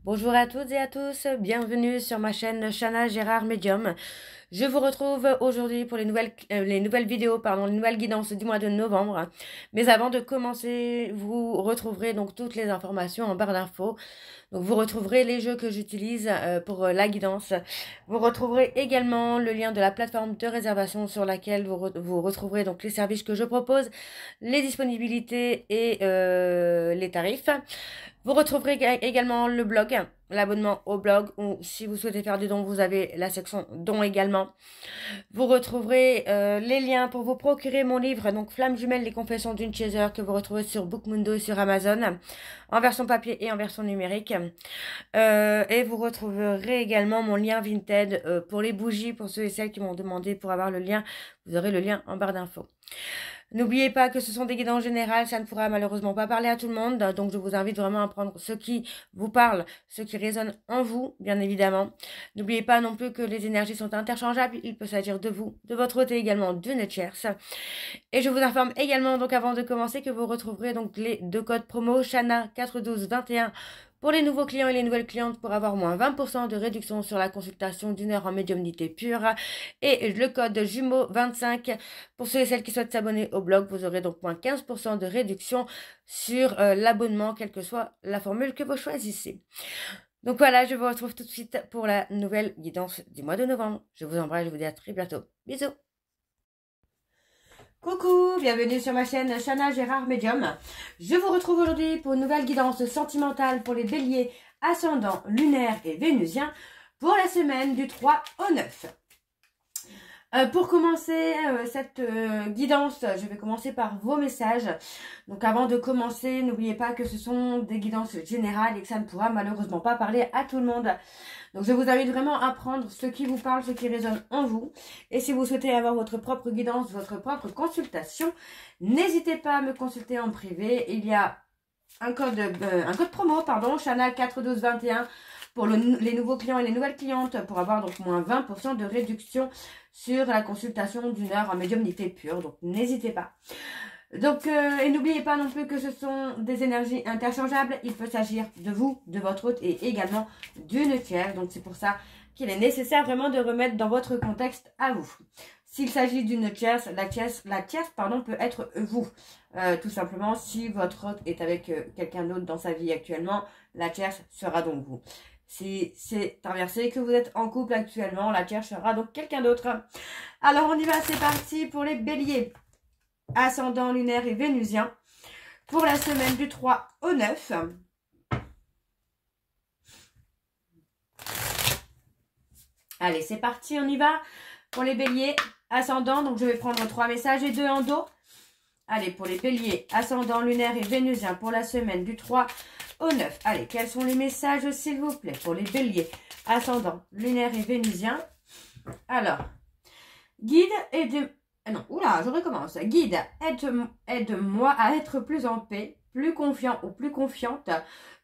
Bonjour à toutes et à tous, bienvenue sur ma chaîne Chana Gérard Medium. Je vous retrouve aujourd'hui pour les nouvelles vidéos, les nouvelles guidances du mois de novembre. Mais avant de commencer, vous retrouverez donc toutes les informations en barre d'infos. Donc vous retrouverez les jeux que j'utilise pour la guidance. Vous retrouverez également le lien de la plateforme de réservation sur laquelle vous retrouverez donc les services que je propose, les disponibilités et les tarifs. Vous retrouverez également le blog, l'abonnement au blog, ou si vous souhaitez faire des dons, vous avez la section dons également. Vous retrouverez les liens pour vous procurer mon livre, donc Flamme jumelle, les confessions d'une chaser, que vous retrouvez sur Bookmundo et sur Amazon, en version papier et en version numérique. Et vous retrouverez également mon lien Vinted pour les bougies, pour ceux et celles qui m'ont demandé pour avoir le lien. Vous aurez le lien en barre d'infos. N'oubliez pas que ce sont des guidances générales, ça ne pourra malheureusement pas parler à tout le monde, donc je vous invite vraiment à prendre ce qui vous parle, ce qui résonne en vous, bien évidemment. N'oubliez pas non plus que les énergies sont interchangeables, il peut s'agir de vous, de votre côté également d'une tierce. Et je vous informe également, donc avant de commencer, que vous retrouverez donc les deux codes promo Chana 41221 pour les nouveaux clients et les nouvelles clientes pour avoir moins 20% de réduction sur la consultation d'une heure en médiumnité pure. Et le code jumeau 25 pour ceux et celles qui souhaitent s'abonner au blog. Vous aurez donc moins 15% de réduction sur l'abonnement, quelle que soit la formule que vous choisissez. Donc voilà, je vous retrouve tout de suite pour la nouvelle guidance du mois de novembre. Je vous embrasse, je vous dis à très bientôt. Bisous. Coucou, bienvenue sur ma chaîne Chana Gérard Medium. Je vous retrouve aujourd'hui pour une nouvelle guidance sentimentale pour les béliers, ascendants, lunaires et vénusiens pour la semaine du 3 au 9. Pour commencer cette guidance, je vais commencer par vos messages. Donc avant de commencer, n'oubliez pas que ce sont des guidances générales et que ça ne pourra malheureusement pas parler à tout le monde. Donc je vous invite vraiment à prendre ce qui vous parle, ce qui résonne en vous. Et si vous souhaitez avoir votre propre guidance, votre propre consultation, n'hésitez pas à me consulter en privé. Il y a un code promo, Chana 41221 pour les nouveaux clients et les nouvelles clientes pour avoir donc moins 20% de réduction sur la consultation d'une heure en médiumnité pure. Donc n'hésitez pas. Donc, et n'oubliez pas non plus que ce sont des énergies interchangeables. Il peut s'agir de vous, de votre hôte et également d'une tierce. Donc, c'est pour ça qu'il est nécessaire vraiment de remettre dans votre contexte à vous. S'il s'agit d'une tierce, la tierce peut être vous. Tout simplement, si votre hôte est avec quelqu'un d'autre dans sa vie actuellement, la tierce sera donc vous. Si c'est inversé, que vous êtes en couple actuellement, la tierce sera donc quelqu'un d'autre. Alors, on y va, c'est parti pour les béliers. Ascendant lunaire et vénusien pour la semaine du 3 au 9. Allez, c'est parti, on y va pour les béliers ascendant. Donc, je vais prendre 3 messages et 2 en dos. Allez, pour les béliers ascendant lunaire et vénusien pour la semaine du 3 au 9. Allez, quels sont les messages, s'il vous plaît, pour les béliers ascendant lunaire et vénusien? Alors, guide et de... Non, oula, je recommence. Guide, aide-moi à être plus en paix, plus confiant ou plus confiante,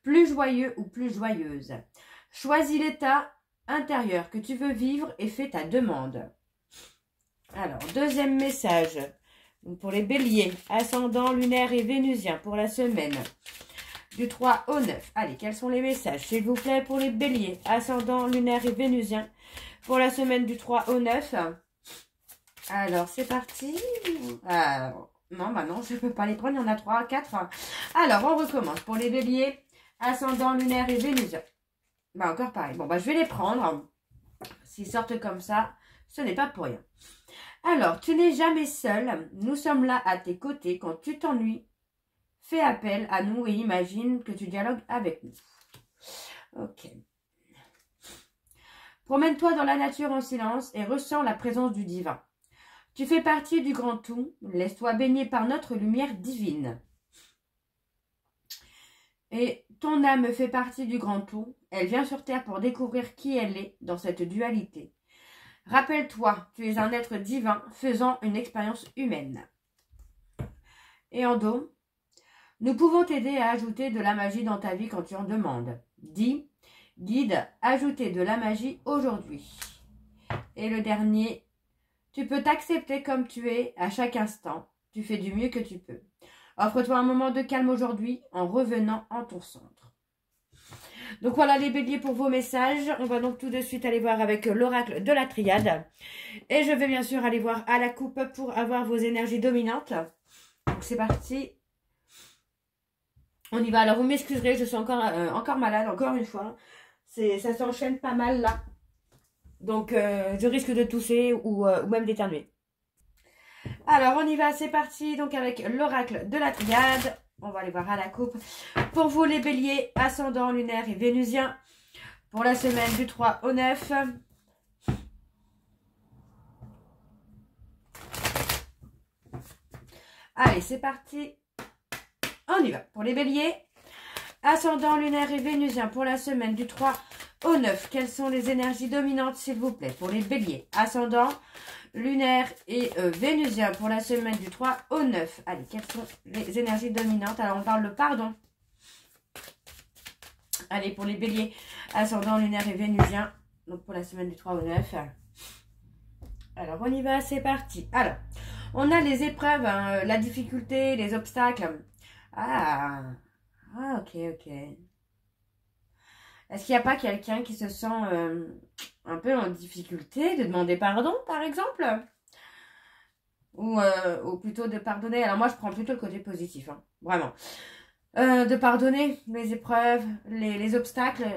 plus joyeux ou plus joyeuse. Choisis l'état intérieur que tu veux vivre et fais ta demande. Alors, deuxième message. Pour les béliers, ascendant, lunaire et vénusien pour la semaine du 3 au 9. Allez, quels sont les messages, s'il vous plaît, pour les béliers, ascendant, lunaire et vénusien pour la semaine du 3 au 9. Alors, c'est parti. Non, bah non, je ne peux pas les prendre. Il y en a 3, 4. Alors, on recommence. Pour les béliers, ascendant, lunaire et vénusien. Bah, encore pareil. Bon, bah, je vais les prendre. S'ils sortent comme ça, ce n'est pas pour rien. Alors, tu n'es jamais seul. Nous sommes là à tes côtés quand tu t'ennuies. Fais appel à nous et imagine que tu dialogues avec nous. Ok. Promène-toi dans la nature en silence et ressens la présence du divin. Tu fais partie du grand tout, laisse-toi baigner par notre lumière divine. Et ton âme fait partie du grand tout, elle vient sur terre pour découvrir qui elle est dans cette dualité. Rappelle-toi, tu es un être divin faisant une expérience humaine. Et en dos, nous pouvons t'aider à ajouter de la magie dans ta vie quand tu en demandes. Dis, guide, ajoutez de la magie aujourd'hui. Et le dernier, tu peux t'accepter comme tu es à chaque instant. Tu fais du mieux que tu peux. Offre-toi un moment de calme aujourd'hui en revenant en ton centre. Donc voilà les béliers pour vos messages. On va donc tout de suite aller voir avec l'oracle de la triade. Et je vais bien sûr aller voir à la coupe pour avoir vos énergies dominantes. Donc c'est parti. On y va. Alors vous m'excuserez, je suis encore malade, encore une fois. Ça s'enchaîne pas mal là. Donc je risque de tousser ou même d'éternuer. Alors on y va, c'est parti. Donc avec l'oracle de la triade. On va aller voir à la coupe. Pour vous les béliers, ascendant lunaire et vénusien. Pour la semaine du 3 au 9. Allez, c'est parti. On y va. Pour les béliers, ascendant lunaire et vénusien pour la semaine du 3 au 9. Quelles sont les énergies dominantes, s'il vous plaît? Pour les béliers, ascendant lunaire et vénusien pour la semaine du 3 au 9. Allez, quelles sont les énergies dominantes? Alors, on parle de pardon. Allez, pour les béliers, ascendant lunaire et vénusien, donc pour la semaine du 3 au 9. Alors, on y va, c'est parti. Alors, on a les épreuves, hein, la difficulté, les obstacles. Ah, ok. Est-ce qu'il n'y a pas quelqu'un qui se sent un peu en difficulté de demander pardon, par exemple? Ou plutôt de pardonner. Alors moi, je prends plutôt le côté positif, hein, vraiment. De pardonner les épreuves, les obstacles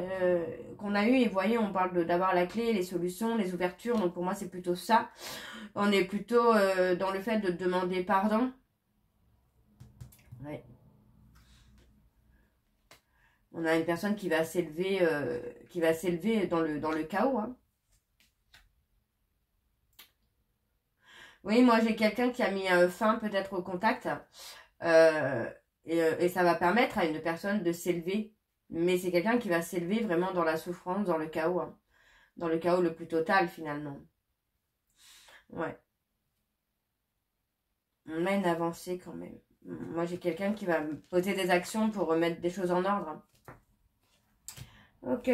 qu'on a eu. Et vous voyez, on parle d'avoir la clé, les solutions, les ouvertures. Donc pour moi, c'est plutôt ça. On est plutôt dans le fait de demander pardon. Ouais. On a une personne qui va s'élever dans le chaos. Hein. Oui, moi j'ai quelqu'un qui a mis fin peut-être au contact. Et ça va permettre à une personne de s'élever. Mais c'est quelqu'un qui va s'élever vraiment dans la souffrance, dans le chaos. Hein. Dans le chaos le plus total finalement. Ouais. On a une avancée quand même. Moi j'ai quelqu'un qui va poser des actions pour remettre des choses en ordre. Hein. Ok.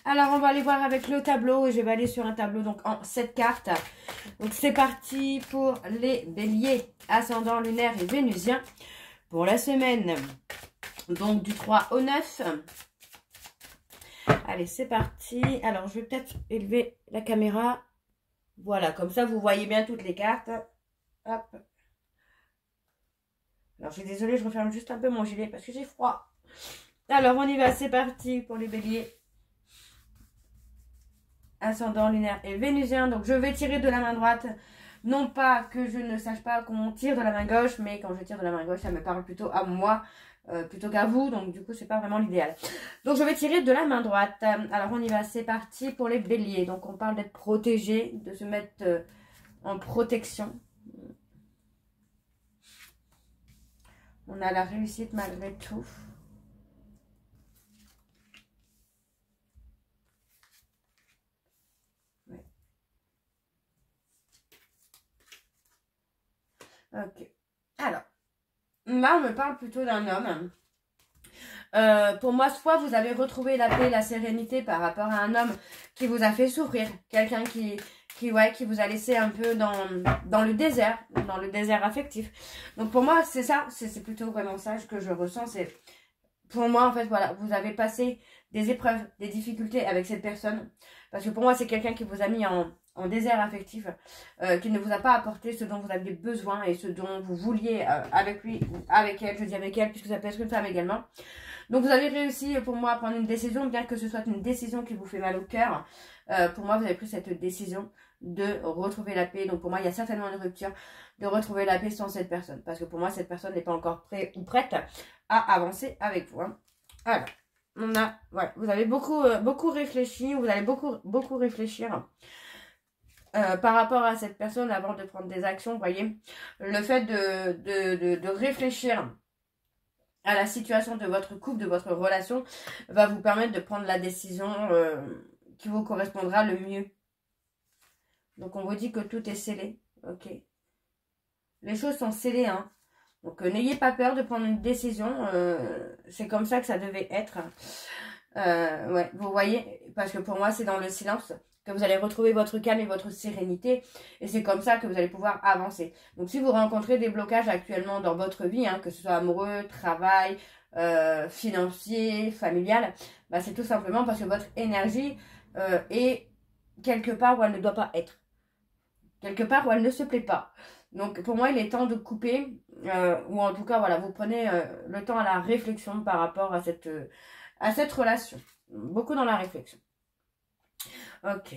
Alors, on va aller voir avec le tableau. Et je vais aller sur un tableau donc en 7 cartes. Donc, c'est parti pour les béliers, ascendant lunaire et vénusien. Pour la semaine, donc du 3 au 9. Allez, c'est parti. Alors, je vais peut-être élever la caméra. Voilà, comme ça, vous voyez bien toutes les cartes. Hop. Alors, je suis désolée, je referme juste un peu mon gilet parce que j'ai froid. Alors, on y va, c'est parti pour les béliers. Ascendant lunaire et vénusien. Donc, je vais tirer de la main droite. Non pas que je ne sache pas qu'on tire de la main gauche, mais quand je tire de la main gauche, ça me parle plutôt à moi, plutôt qu'à vous. Donc, du coup, c'est pas vraiment l'idéal. Donc, je vais tirer de la main droite. Alors, on y va, c'est parti pour les béliers. Donc, on parle d'être protégé, de se mettre en protection. On a la réussite malgré tout. Ouais. Ok. Alors, là, on me parle plutôt d'un homme. Pour moi, soit vous avez retrouvé la paix, la sérénité par rapport à un homme qui vous a fait souffrir. Quelqu'un qui vous a laissé un peu dans le désert affectif. Donc pour moi, c'est ça, c'est plutôt vraiment ça que je ressens. C'est pour moi, en fait, voilà, vous avez passé des épreuves, des difficultés avec cette personne. Parce que pour moi, c'est quelqu'un qui vous a mis en désert affectif, qui ne vous a pas apporté ce dont vous aviez besoin et ce dont vous vouliez avec lui ou avec elle. Je dis avec elle, puisque ça peut être une femme également. Donc vous avez réussi pour moi à prendre une décision, bien que ce soit une décision qui vous fait mal au cœur. Pour moi, vous avez pris cette décision de retrouver la paix. Donc pour moi, il y a certainement une rupture, de retrouver la paix sans cette personne. Parce que pour moi, cette personne n'est pas encore prête ou prête à avancer avec vous. Hein. Alors, on a, ouais, vous avez beaucoup réfléchi, vous allez beaucoup réfléchir. Par rapport à cette personne avant de prendre des actions, vous voyez, le fait de réfléchir à la situation de votre couple, de votre relation, va vous permettre de prendre la décision qui vous correspondra le mieux. Donc, on vous dit que tout est scellé. Ok. Les choses sont scellées, hein. Donc, n'ayez pas peur de prendre une décision. C'est comme ça que ça devait être. Ouais, vous voyez, parce que pour moi, c'est dans le silence que vous allez retrouver votre calme et votre sérénité. Et c'est comme ça que vous allez pouvoir avancer. Donc si vous rencontrez des blocages actuellement dans votre vie, hein, que ce soit amoureux, travail, financier, familial, bah, c'est tout simplement parce que votre énergie est quelque part où elle ne doit pas être. Quelque part où elle ne se plaît pas. Donc pour moi, il est temps de couper, ou en tout cas, voilà, vous prenez le temps à la réflexion par rapport à cette relation. Beaucoup dans la réflexion. Ok.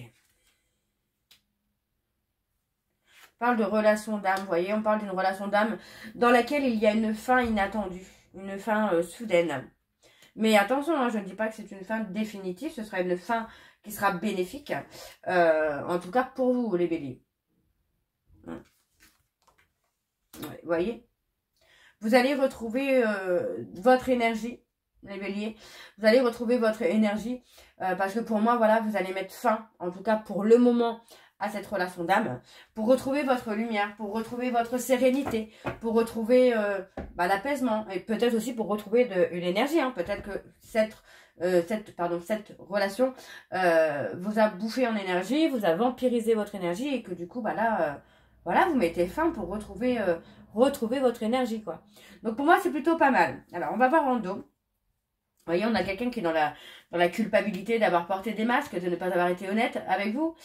On parle de relation d'âme, vous voyez, on parle d'une relation d'âme dans laquelle il y a une fin inattendue, une fin soudaine. Mais attention, hein, je ne dis pas que c'est une fin définitive, ce sera une fin qui sera bénéfique, en tout cas pour vous, les béliers. Vous voyez, vous allez retrouver votre énergie, les béliers. Vous allez retrouver votre énergie parce que pour moi, voilà, vous allez mettre fin, en tout cas pour le moment, à cette relation d'âme, pour retrouver votre lumière, pour retrouver votre sérénité, pour retrouver l'apaisement et peut-être aussi pour retrouver une énergie. Hein. Peut-être que cette relation vous a bouffé en énergie, vous a vampirisé votre énergie et que du coup, bah là... voilà, vous mettez fin pour retrouver votre énergie, quoi. Donc, pour moi, c'est plutôt pas mal. Alors, on va voir en dos. Vous voyez, on a quelqu'un qui est dans la culpabilité d'avoir porté des masques, de ne pas avoir été honnête avec vous.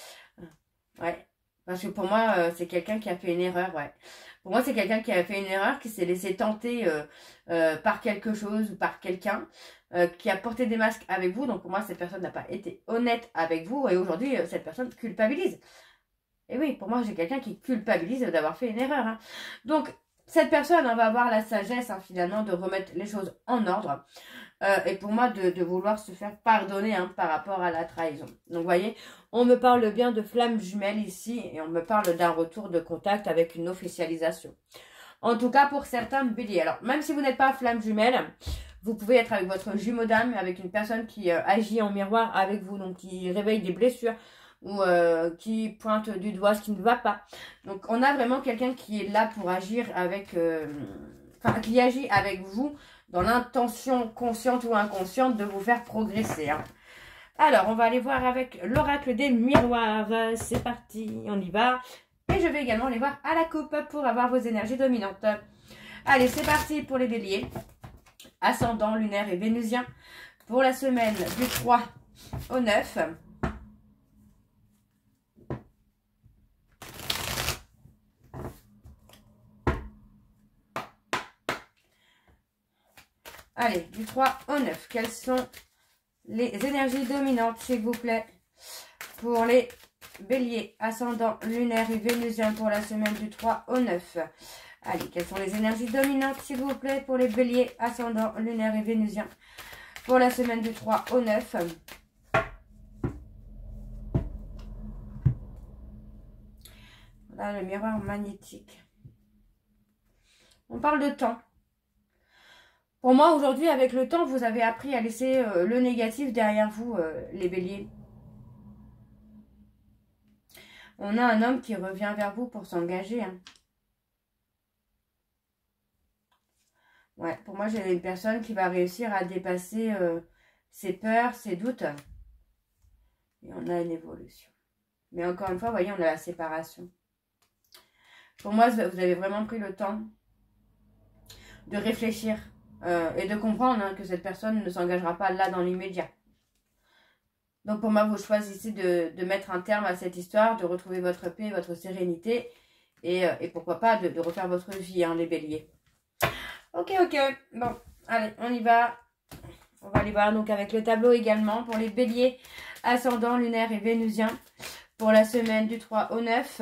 Ouais. Parce que pour moi, c'est quelqu'un qui a fait une erreur, ouais. Pour moi, c'est quelqu'un qui a fait une erreur, qui s'est laissé tenter par quelque chose ou par quelqu'un, qui a porté des masques avec vous. Donc, pour moi, cette personne n'a pas été honnête avec vous. Et aujourd'hui, cette personne culpabilise. Et oui, pour moi, j'ai quelqu'un qui culpabilise d'avoir fait une erreur. Hein. Donc, cette personne va avoir la sagesse, hein, finalement, de remettre les choses en ordre. Et pour moi, de vouloir se faire pardonner hein, par rapport à la trahison. Donc, vous voyez, on me parle bien de flamme jumelle ici. Et on me parle d'un retour de contact avec une officialisation. En tout cas, pour certains béliers. Alors, même si vous n'êtes pas flamme jumelle, vous pouvez être avec votre jumeau d'âme, avec une personne qui agit en miroir avec vous. Donc, qui réveille des blessures ou qui pointe du doigt ce qui ne va pas. Donc on a vraiment quelqu'un qui est là pour agir avec, qui agit avec vous dans l'intention consciente ou inconsciente de vous faire progresser. Hein. Alors on va aller voir avec l'oracle des miroirs. C'est parti, on y va. Et je vais également aller voir à la coupe pour avoir vos énergies dominantes. Allez, c'est parti pour les béliers. Ascendant, lunaire et vénusien. Pour la semaine du 3 au 9. Allez, du 3 au 9. Quelles sont les énergies dominantes, s'il vous plaît, pour les béliers, ascendant, lunaire et vénusien pour la semaine du 3 au 9. Allez, quelles sont les énergies dominantes, s'il vous plaît, pour les béliers, ascendant, lunaire et vénusien pour la semaine du 3 au 9. Voilà le miroir magnétique. On parle de temps. Pour moi, aujourd'hui, avec le temps, vous avez appris à laisser le négatif derrière vous, les béliers. On a un homme qui revient vers vous pour s'engager. Hein. Ouais, pour moi, j'ai une personne qui va réussir à dépasser ses peurs, ses doutes. Et on a une évolution. Mais encore une fois, vous voyez, on a la séparation. Pour moi, vous avez vraiment pris le temps de réfléchir. Et de comprendre hein, que cette personne ne s'engagera pas là dans l'immédiat. Donc pour moi, vous choisissez de mettre un terme à cette histoire, de retrouver votre paix, votre sérénité et pourquoi pas de refaire votre vie, hein, les béliers. Ok, bon, allez, on y va. On va aller voir donc avec le tableau également pour les béliers, ascendant, lunaire et vénusien pour la semaine du 3 au 9.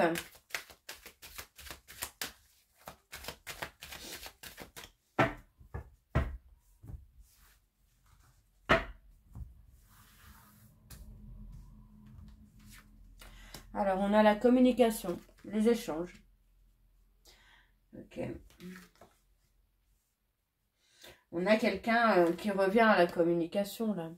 Alors, on a la communication, les échanges. Ok. On a quelqu'un qui revient à la communication, là.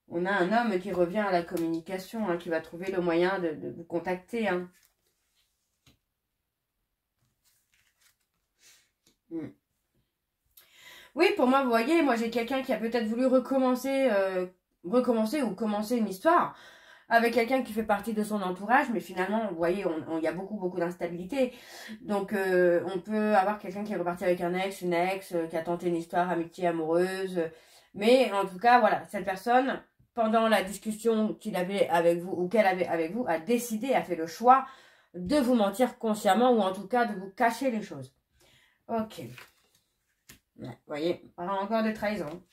On a un homme qui revient à la communication, hein, qui va trouver le moyen de vous contacter. Hein. Oui, pour moi, vous voyez, moi j'ai quelqu'un qui a peut-être voulu recommencer recommencer ou commencer une histoire avec quelqu'un qui fait partie de son entourage, mais finalement, vous voyez, il y a beaucoup d'instabilité. Donc, on peut avoir quelqu'un qui est reparti avec un ex, une ex, qui a tenté une histoire amitié amoureuse. Mais en tout cas, voilà, cette personne, pendant la discussion qu'il avait avec vous ou qu'elle avait avec vous, a décidé, a fait le choix de vous mentir consciemment ou en tout cas de vous cacher les choses. Ok. Vous voyez, on parle encore de trahison.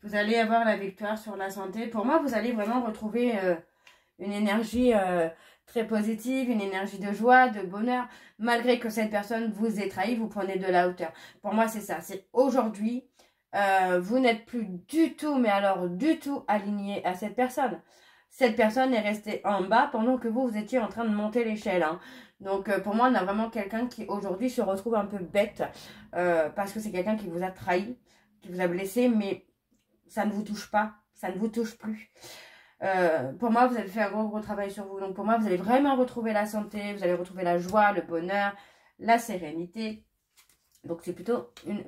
Vous allez avoir la victoire sur la santé. Pour moi, vous allez vraiment retrouver une énergie très positive, une énergie de joie, de bonheur. Malgré que cette personne vous ait trahi, vous prenez de la hauteur. Pour moi, c'est ça. C'est aujourd'hui, vous n'êtes plus du tout, mais alors du tout aligné à cette personne. Cette personne est restée en bas pendant que vous étiez en train de monter l'échelle. Hein. Donc, pour moi, on a vraiment quelqu'un qui aujourd'hui se retrouve un peu bête parce que c'est quelqu'un qui vous a trahi, qui vous a blessé, mais ça ne vous touche pas, ça ne vous touche plus. Pour moi, vous avez fait un gros travail sur vous. Donc, pour moi, vous allez vraiment retrouver la santé, vous allez retrouver la joie, le bonheur, la sérénité. Donc, c'est plutôt une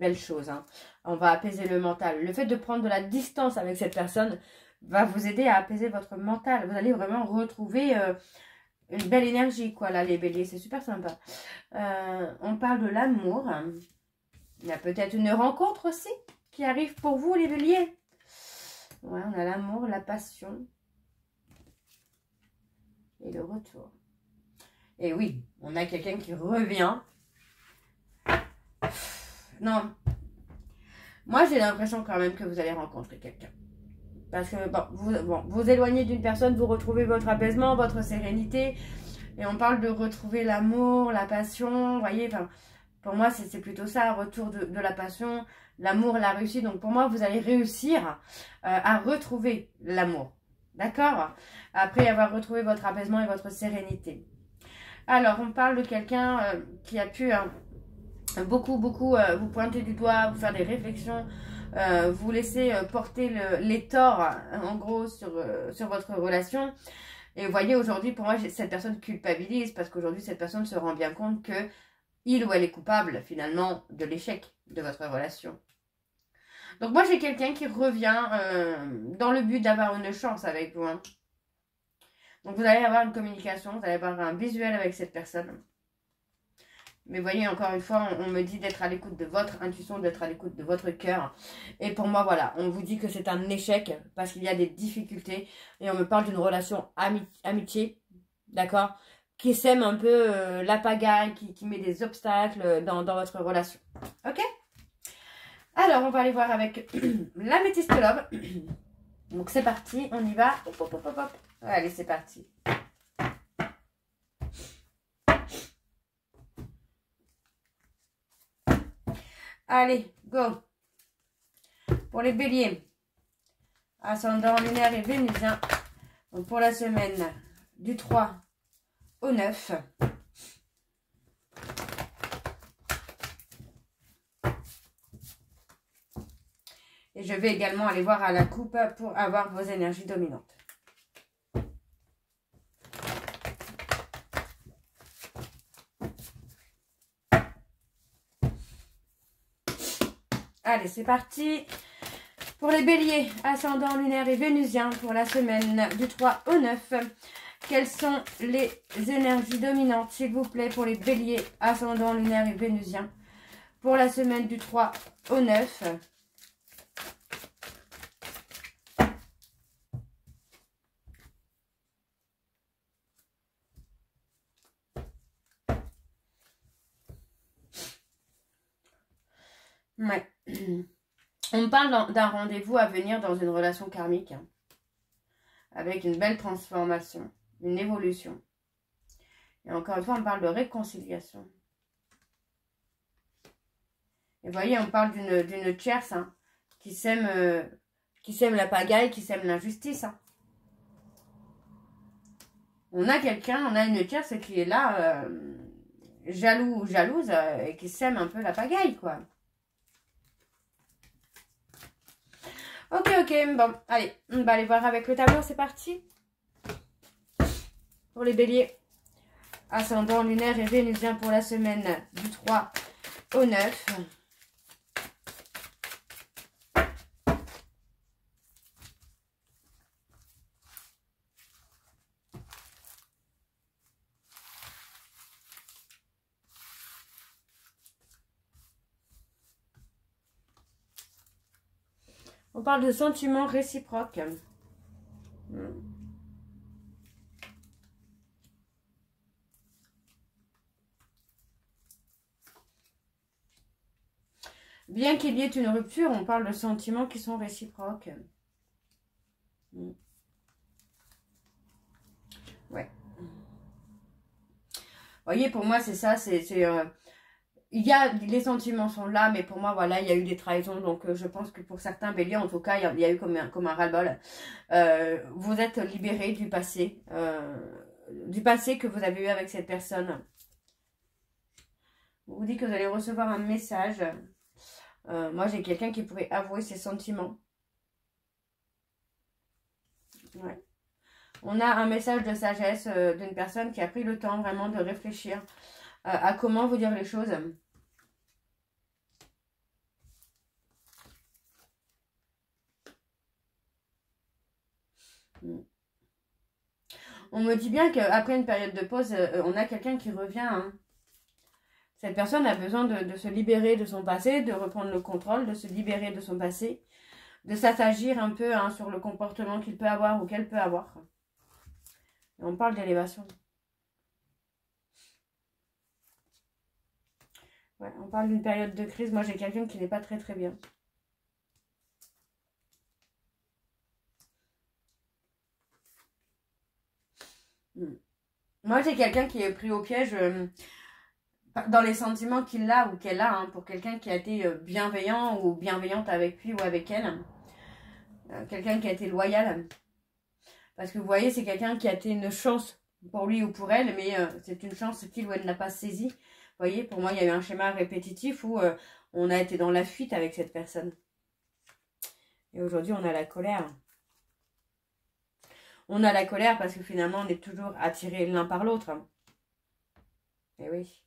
belle chose. Hein. On va apaiser le mental. Le fait de prendre de la distance avec cette personne va vous aider à apaiser votre mental. Vous allez vraiment retrouver une belle énergie, quoi, là, les béliers. C'est super sympa. On parle de l'amour. Il y a peut-être une rencontre aussi qui arrive pour vous, les béliers. Ouais, on a l'amour, la passion et le retour. Et oui, on a quelqu'un qui revient. Non. Moi, j'ai l'impression quand même que vous allez rencontrer quelqu'un. Parce que, vous éloignez d'une personne, vous retrouvez votre apaisement, votre sérénité. Et on parle de retrouver l'amour, la passion, vous voyez, enfin, pour moi, c'est plutôt ça, retour de la passion, l'amour, la réussite. Donc, pour moi, vous allez réussir à retrouver l'amour. D'accord? Après avoir retrouvé votre apaisement et votre sérénité. Alors, on parle de quelqu'un qui a pu beaucoup vous pointer du doigt, vous faire des réflexions, vous laisser porter les torts, en gros, sur votre relation. Et vous voyez, aujourd'hui, pour moi, cette personne culpabilise parce qu'aujourd'hui, cette personne se rend bien compte que il ou elle est coupable, finalement, de l'échec de votre relation. Donc, moi, j'ai quelqu'un qui revient dans le but d'avoir une chance avec vous. Hein. Donc, vous allez avoir une communication, vous allez avoir un visuel avec cette personne. Mais voyez, encore une fois, on me dit d'être à l'écoute de votre intuition, d'être à l'écoute de votre cœur. Et pour moi, voilà, on vous dit que c'est un échec parce qu'il y a des difficultés. Et on me parle d'une relation amitié, d'accord, qui sème un peu la pagaille, qui met des obstacles dans votre relation. Ok? Alors, on va aller voir avec l'améthyste love. Donc, c'est parti, on y va. Hop, hop, hop, hop. Allez, c'est parti. Allez, go. Pour les béliers, ascendant lunaire et vénusien, donc pour la semaine du 3 au 9. Et je vais également aller voir à la coupe pour avoir vos énergies dominantes. Allez, c'est parti. Pour les béliers, ascendant lunaire et vénusien, pour la semaine du 3 au 9, quelles sont les énergies dominantes, s'il vous plaît, pour les béliers, ascendant lunaire et vénusien, pour la semaine du 3 au 9. Ouais. On parle d'un rendez-vous à venir dans une relation karmique, hein, avec une belle transformation, une évolution. Et encore une fois, on parle de réconciliation. Et vous voyez, on parle d'une tierce, hein, qui sème la pagaille, qui sème l'injustice. Hein. On a quelqu'un, on a une tierce qui est là, jalouse, et qui sème un peu la pagaille, quoi. Ok, bon, allez, on va aller voir avec le tableau, c'est parti. Pour les béliers, ascendant lunaire et vénusien pour la semaine du 3 au 9. On parle de sentiments réciproques. Bien qu'il y ait une rupture, on parle de sentiments qui sont réciproques. Ouais. Vous voyez, pour moi, c'est ça. Il y a, les sentiments sont là, mais pour moi, voilà, il y a eu des trahisons. Donc, je pense que pour certains béliers, en tout cas, il y a eu comme un ras-le-bol. Vous êtes libérés du passé que vous avez eu avec cette personne. On vous dit que vous allez recevoir un message. Moi, j'ai quelqu'un qui pourrait avouer ses sentiments. Ouais. On a un message de sagesse d'une personne qui a pris le temps vraiment de réfléchir à comment vous dire les choses. On me dit bien qu'après une période de pause, on a quelqu'un qui revient. Hein. Cette personne a besoin de se libérer de son passé, de reprendre le contrôle, de se libérer de son passé, de s'attagir un peu hein, sur le comportement qu'il peut avoir ou qu'elle peut avoir. Et on parle d'élévation. Ouais, on parle d'une période de crise. Moi, j'ai quelqu'un qui n'est pas très bien. Moi, j'ai quelqu'un qui est pris au piège dans les sentiments qu'il a ou qu'elle a hein, pour quelqu'un qui a été bienveillant ou bienveillante avec lui ou avec elle. Quelqu'un qui a été loyal. Parce que vous voyez, c'est quelqu'un qui a été une chance pour lui ou pour elle, mais c'est une chance qu'il ou elle n'a pas saisie. Vous voyez, pour moi, il y a eu un schéma répétitif où on a été dans la fuite avec cette personne. Et aujourd'hui, on a la colère. On a la colère parce que finalement, on est toujours attirés l'un par l'autre. Et oui.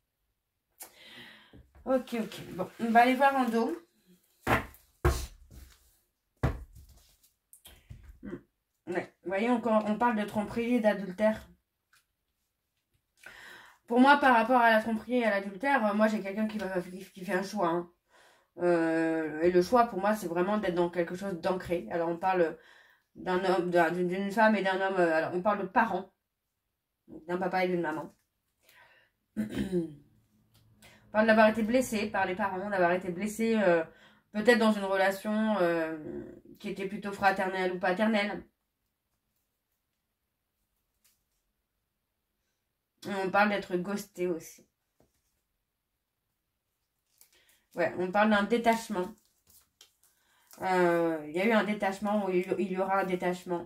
Ok. Bon, on va aller voir en dos. Ouais. Vous voyez, on parle de tromperie et d'adultère. Pour moi, par rapport à la tromperie et à l'adultère, moi, j'ai quelqu'un qui fait un choix. Hein. Et le choix, pour moi, c'est vraiment d'être dans quelque chose d'ancré. Alors, on parle d'un homme, d'une femme et d'un homme. Alors, on parle de parents. D'un papa et d'une maman. On parle d'avoir été blessé par les parents, d'avoir été blessé peut-être dans une relation qui était plutôt fraternelle ou paternelle. On parle d'être ghosté aussi. Ouais, on parle d'un détachement. Il y a eu un détachement, ou il y aura un détachement.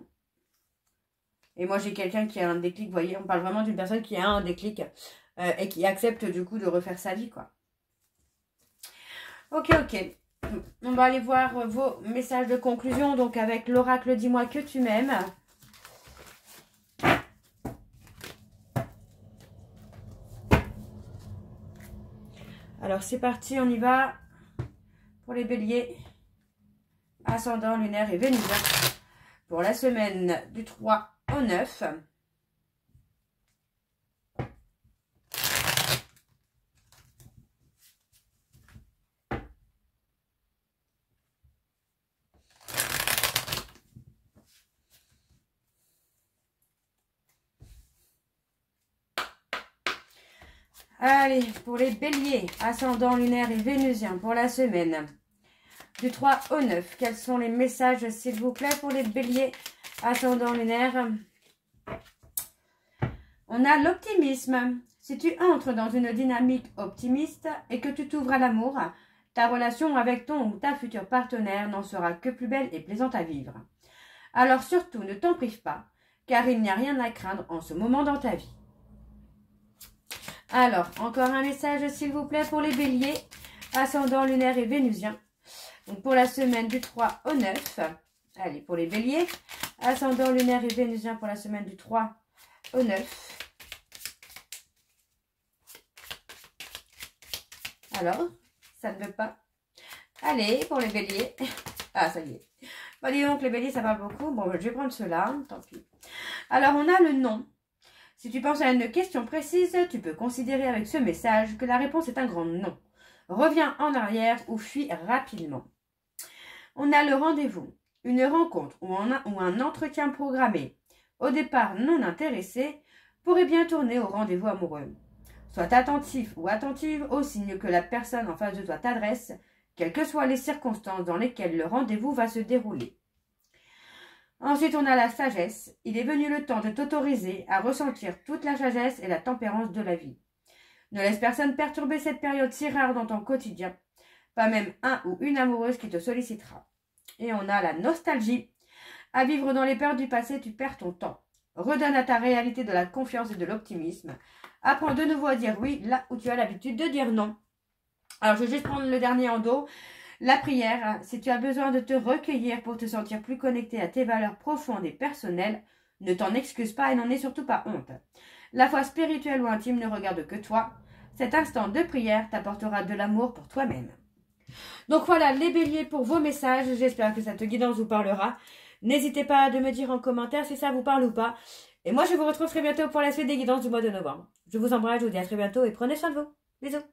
Et moi, j'ai quelqu'un qui a un déclic, vous voyez, on parle vraiment d'une personne qui a un déclic et qui accepte du coup de refaire sa vie, quoi. Ok. On va aller voir vos messages de conclusion, donc avec l'oracle « Dis-moi que tu m'aimes ». Alors, c'est parti, on y va pour les béliers, ascendant, lunaire et vénusien. Pour la semaine du 3 au 9. Allez, pour les béliers, ascendant, lunaire et vénusien, pour la semaine du 3 au 9. Quels sont les messages, s'il vous plaît, pour les béliers, ascendant, lunaire? On a l'optimisme. Si tu entres dans une dynamique optimiste et que tu t'ouvres à l'amour, ta relation avec ton ou ta future partenaire n'en sera que plus belle et plaisante à vivre. Alors surtout, ne t'en prive pas, car il n'y a rien à craindre en ce moment dans ta vie. Alors, encore un message, s'il vous plaît, pour les béliers, ascendant, lunaire et vénusien. Donc, pour la semaine du 3 au 9. Allez, pour les béliers, ascendant lunaire et vénusien pour la semaine du 3 au 9. Alors, ça ne veut pas. Allez, pour les béliers. Ah, ça y est. Bah, dis donc, les béliers, ça va beaucoup. Bon, je vais prendre cela, tant pis. Alors, on a le non. Si tu penses à une question précise, tu peux considérer avec ce message que la réponse est un grand non. Reviens en arrière ou fuis rapidement. On a le rendez-vous. Une rencontre ou un entretien programmé, au départ non intéressé, pourrait bien tourner au rendez-vous amoureux. Sois attentif ou attentive aux signes que la personne en face de toi t'adresse, quelles que soient les circonstances dans lesquelles le rendez-vous va se dérouler. Ensuite, on a la sagesse. Il est venu le temps de t'autoriser à ressentir toute la sagesse et la tempérance de la vie. Ne laisse personne perturber cette période si rare dans ton quotidien, pas même un ou une amoureuse qui te sollicitera. Et on a la nostalgie. À vivre dans les peurs du passé, tu perds ton temps. Redonne à ta réalité de la confiance et de l'optimisme. Apprends de nouveau à dire oui là où tu as l'habitude de dire non. Alors, je vais juste prendre le dernier en dos. La prière, si tu as besoin de te recueillir pour te sentir plus connecté à tes valeurs profondes et personnelles, ne t'en excuse pas et n'en aie surtout pas honte. La foi spirituelle ou intime ne regarde que toi. Cet instant de prière t'apportera de l'amour pour toi-même. Donc voilà les béliers pour vos messages. J'espère que cette guidance vous parlera. N'hésitez pas à me dire en commentaire si ça vous parle ou pas. Et moi, je vous retrouve très bientôt pour la suite des guidances du mois de novembre. Je vous embrasse, je vous dis à très bientôt et prenez soin de vous. Bisous.